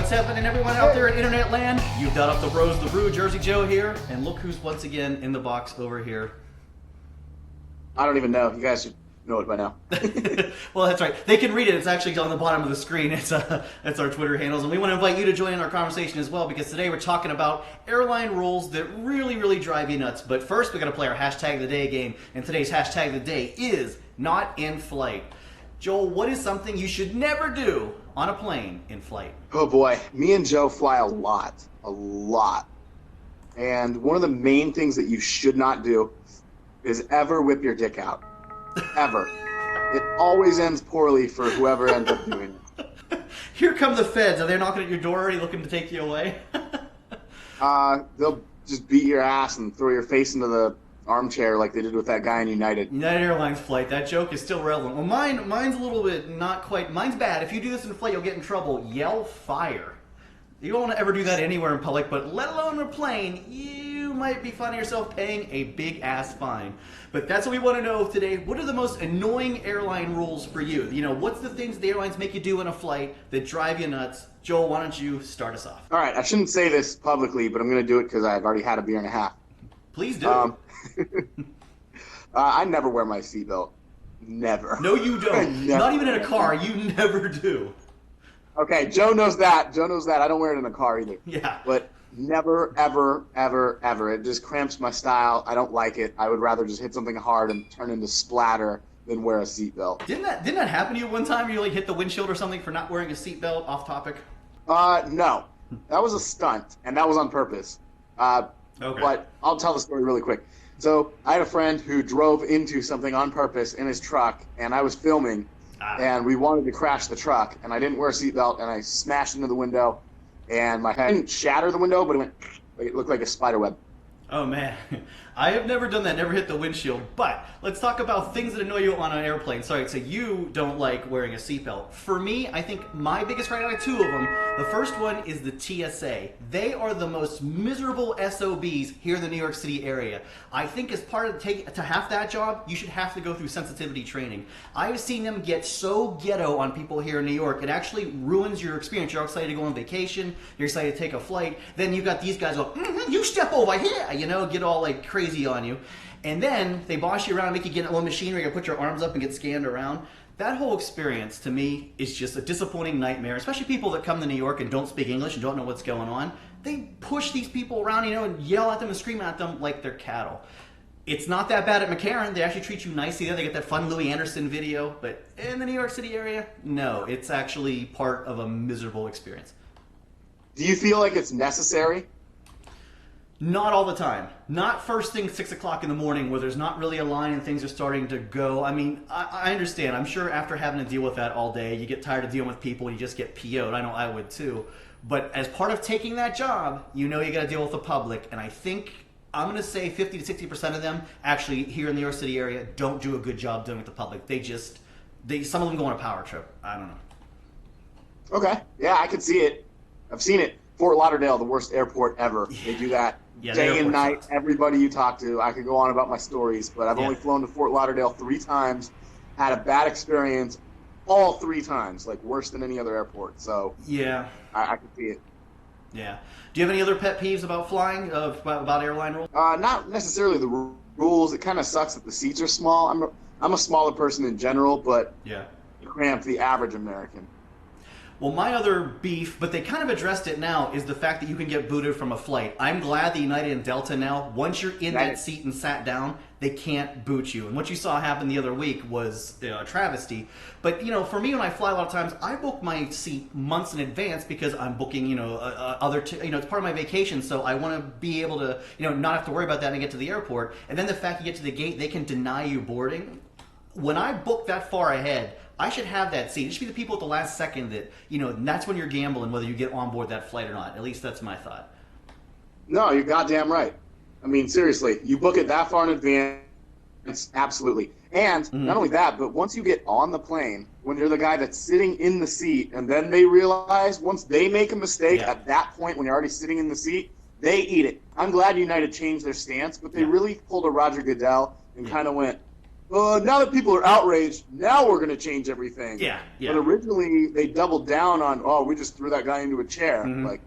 What's happening, everyone out there in internet land? You've done up the Bros, the Brew, Jersey Joe here, and look who's once again in the box over here. I don't even know. You guys should know it by now. Well, that's right. They can read it. It's actually on the bottom of the screen. It's our Twitter handles, and we want to invite you to join in our conversation as well, because today we're talking about airline rules that really drive you nuts. But first, we got to play our hashtag of the day game, and today's hashtag of the day is not in flight. Joel, what is something you should never do on a plane in flight? Oh boy, me and Joe fly a lot. And one of the main things that you should not do is ever whip your dick out. Ever. It always ends poorly for whoever ends up doing it. Here come the feds. Are they knocking at your door already looking to take you away? They'll just beat your ass and throw your face into the armchair like they did with that guy in United. United Airlines flight. That joke is still relevant. Well, mine's a little bit not quite. Mine's bad. If you do this in a flight, you'll get in trouble. Yell fire. You don't want to ever do that anywhere in public, but let alone on a plane, you might be finding yourself paying a big-ass fine. But that's what we want to know today. What are the most annoying airline rules for you? You know, what's the things the airlines make you do in a flight that drive you nuts? Joel, why don't you start us off? All right, I shouldn't say this publicly, but I'm going to do it because I've already had a beer and a half. Please do. I never wear my seatbelt. Never. No, you don't. Not even in a car. You never do. Okay, Joe knows that. I don't wear it in a car either. Yeah. But never, ever. It just cramps my style. I don't like it. I would rather just hit something hard and turn into splatter than wear a seatbelt. Didn't that happen to you one time? You like hit the windshield or something for not wearing a seatbelt? Off topic. No. That was a stunt, and that was on purpose. Okay. But I'll tell the story really quick. So I had a friend who drove into something on purpose in his truck, and I was filming, and we wanted to crash the truck, and I didn't wear a seatbelt, and I smashed into the window, and my head didn't shatter the window, but it looked like a spider web. Oh man, I have never done that, never hit the windshield, but let's talk about things that annoy you on an airplane. Sorry, so you don't like wearing a seatbelt. For me, I think my biggest right out of two of them, the first one is the TSA. They are the most miserable SOBs here in the New York City area. I think as part of to have that job, you should have to go through sensitivity training. I've seen them get so ghetto on people here in New York, it actually ruins your experience. You're excited to go on vacation, you're excited to take a flight, then you've got these guys go, you step over here, you know, get all like crazy on you. And then they boss you around, make you get in a little machine where you put your arms up and get scanned around. That whole experience to me is just a disappointing nightmare, especially people that come to New York and don't speak English and don't know what's going on. They push these people around, you know, and yell at them and scream at them like they're cattle. It's not that bad at McCarran. They actually treat you nicely there. They get that fun Louis Anderson video. But in the New York City area, no, it's actually part of a miserable experience. Do you feel like it's necessary? Not all the time. Not first thing 6 o'clock in the morning where there's not really a line and things are starting to go. I mean, I understand. I'm sure after having to deal with that all day, you get tired of dealing with people, you just get PO'd. I know I would too. But as part of taking that job, you know you got to deal with the public. And I think, I'm going to say 50 to 60% of them actually here in the New York City area don't do a good job dealing with the public. Some of them go on a power trip. I don't know. Okay. Yeah, I can see it. I've seen it. Fort Lauderdale, the worst airport ever. They do that day and night. Sucks. Everybody you talk to, I could go on about my stories, but I've only flown to Fort Lauderdale 3 times, had a bad experience all 3 times, like worse than any other airport. So yeah, I can see it. Yeah. Do you have any other pet peeves about flying, about airline rules? Not necessarily the rules. It kind of sucks that the seats are small. I'm a smaller person in general, but yeah, cramp the average American. Well, my other beef, but they kind of addressed it now, is the fact that you can get booted from a flight. I'm glad that United and Delta now, once you're in that seat and sat down, they can't boot you. And what you saw happen the other week was a travesty. But, you know, for me, when I fly a lot of times, I book my seat months in advance because I'm booking, it's part of my vacation. So I want to be able to, not have to worry about that and get to the airport. And then the fact you get to the gate, they can deny you boarding. When I book that far ahead, I should have that seat. It should be the people at the last second that, that's when you're gambling whether you get on board that flight or not. At least that's my thought. No, you're goddamn right. I mean, seriously, you book it that far in advance, absolutely. And not only that, but once you get on the plane, when you're the guy that's sitting in the seat, and then they realize once they make a mistake at that point when you're already sitting in the seat, they eat it. I'm glad United changed their stance, but they really pulled a Roger Goodell and kind of went, now that people are outraged, now we're going to change everything. Yeah, yeah. But originally, they doubled down on, oh, we just threw that guy into a chair. Like,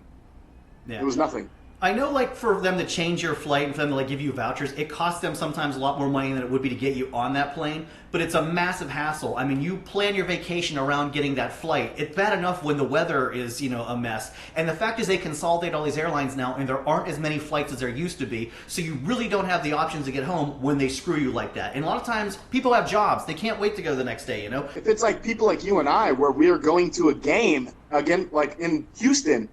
Yeah. it was nothing. I know, like, for them to change your flight and for them to, like, give you vouchers, it costs them sometimes a lot more money than it would be to get you on that plane, but it's a massive hassle. I mean, you plan your vacation around getting that flight. It's bad enough when the weather is, you know, a mess. And the fact is they consolidate all these airlines now, and there aren't as many flights as there used to be, so you really don't have the options to get home when they screw you like that. And a lot of times, people have jobs. They can't wait to go the next day, you know? If it's like people like you and I, where we are going to a game, again, like in Houston,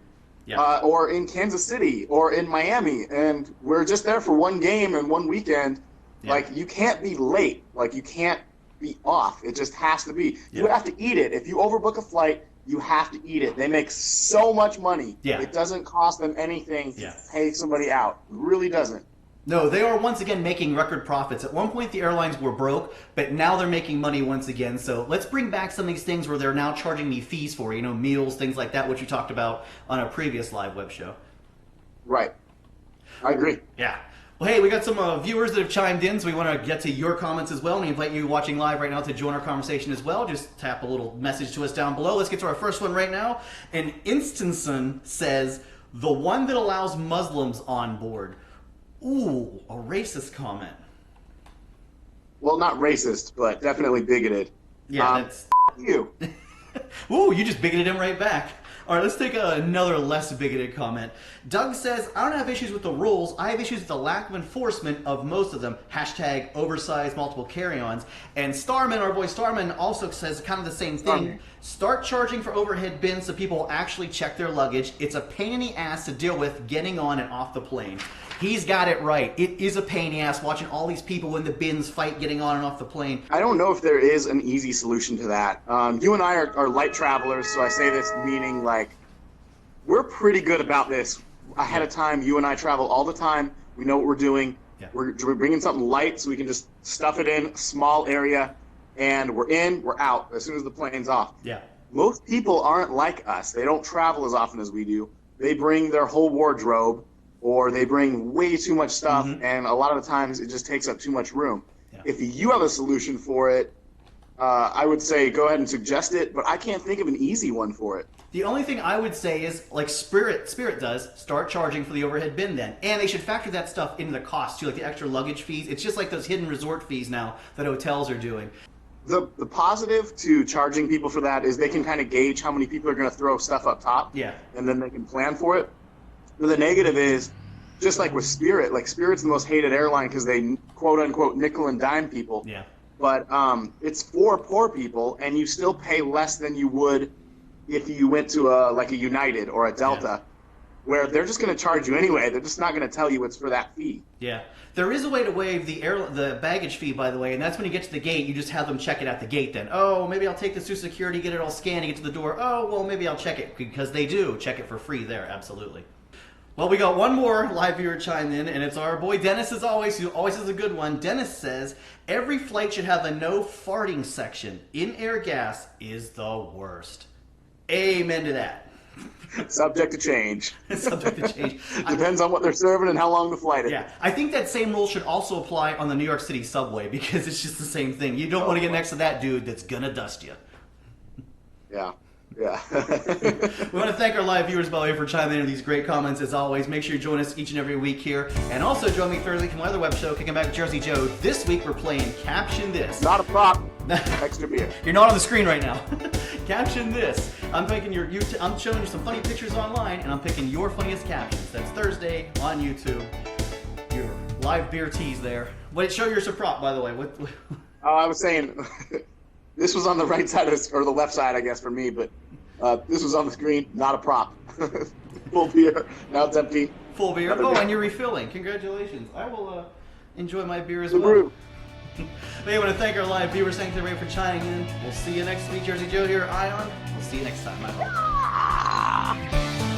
Yeah. or in Kansas City, or in Miami, and we're just there for one game and one weekend. Yeah. Like, you can't be late. Like, you can't be off. It just has to be. Yeah. You have to eat it. If you overbook a flight, you have to eat it. They make so much money. Yeah. It doesn't cost them anything Yeah. to pay somebody out. It really doesn't. No, they are once again making record profits. At one point, the airlines were broke, but now they're making money once again. So let's bring back some of these things where they're now charging me fees for, you know, meals, things like that, which you talked about on a previous live web show. Right. I agree. Yeah. Well, hey, we got some viewers that have chimed in, so we want to get to your comments as well. And we invite you watching live right now to join our conversation as well. Just tap a little message to us down below. Let's get to our first one right now. And Instinson says, the one that allows Muslims on board. Ooh, a racist comment. Well, not racist, but definitely bigoted. Yeah, that's... You. Ooh, you just bigoted him right back. All right, let's take another less bigoted comment. Doug says, I don't have issues with the rules. I have issues with the lack of enforcement of most of them. Hashtag oversized multiple carry-ons. And Starman, our boy Starman, also says kind of the same thing. Start charging for overhead bins so people will actually check their luggage. It's a pain in the ass to deal with getting on and off the plane. He's got it right. It is a pain in the ass watching all these people in the bins fight getting on and off the plane. I don't know if there is an easy solution to that. You and I are light travelers, so I say this meaning like we're pretty good about this ahead of time. You and I travel all the time. We know what we're doing. Yeah. We're bringing something light so we can just stuff it in a small area, and we're in, we're out as soon as the plane's off. Yeah. Most people aren't like us. They don't travel as often as we do. They bring their whole wardrobe, or they bring way too much stuff, and a lot of the times it just takes up too much room. Yeah. If you have a solution for it, I would say go ahead and suggest it, but I can't think of an easy one for it. The only thing I would say is, like Spirit does, start charging for the overhead bin then. And they should factor that stuff into the cost too, like the extra luggage fees. It's just like those hidden resort fees now that hotels are doing. The positive to charging people for that is they can kind of gauge how many people are going to throw stuff up top, Yeah. and then they can plan for it. But the negative is, just like with Spirit, like Spirit's the most hated airline because they quote-unquote nickel and dime people. Yeah. But it's for poor people, and you still pay less than you would if you went to like a United or a Delta, where they're just going to charge you anyway. They're just not going to tell you it's for that fee. Yeah. There is a way to waive the baggage fee, by the way, and that's when you get to the gate, you just have them check it at the gate then. Oh, maybe I'll take this through security, get it all scanned, and get to the door. Oh, well, maybe I'll check it, because they do check it for free there, absolutely. Well, we got one more live viewer chime in, and it's our boy Dennis, as always, who always has a good one. Dennis says, every flight should have a no farting section. In-air gas is the worst. Amen to that. Subject to change. Subject to change. Depends on what they're serving and how long the flight is. Yeah, I think that same rule should also apply on the New York City subway, because it's just the same thing. You don't want to get next to that dude that's gonna dust you. Yeah. Yeah. We want to thank our live viewers, by the way, for chiming in with these great comments as always. Make sure you join us each and every week here. And also join me Thursday for my other web show, Kicking Back with Jersey Joe. This week we're playing Caption This. Not a prop. Extra beer. You're not on the screen right now. Caption This. I'm picking I'm showing you some funny pictures online, and I'm picking your funniest captions. That's Thursday on YouTube. Your live beer tease there. Wait, show your prop, by the way. What? I was saying, this was on the right side or the left side, I guess, for me, but this was on the screen. Not a prop. Full beer. Now it's empty. Full beer. Another Oh, beer. and you're refilling. Congratulations. I will enjoy my beer as The well. Brew. But I want to thank our live viewers. Thanks everybody for chiming in. We'll see you next week. Jersey Joe here, Ion. We'll see you next time. I hope.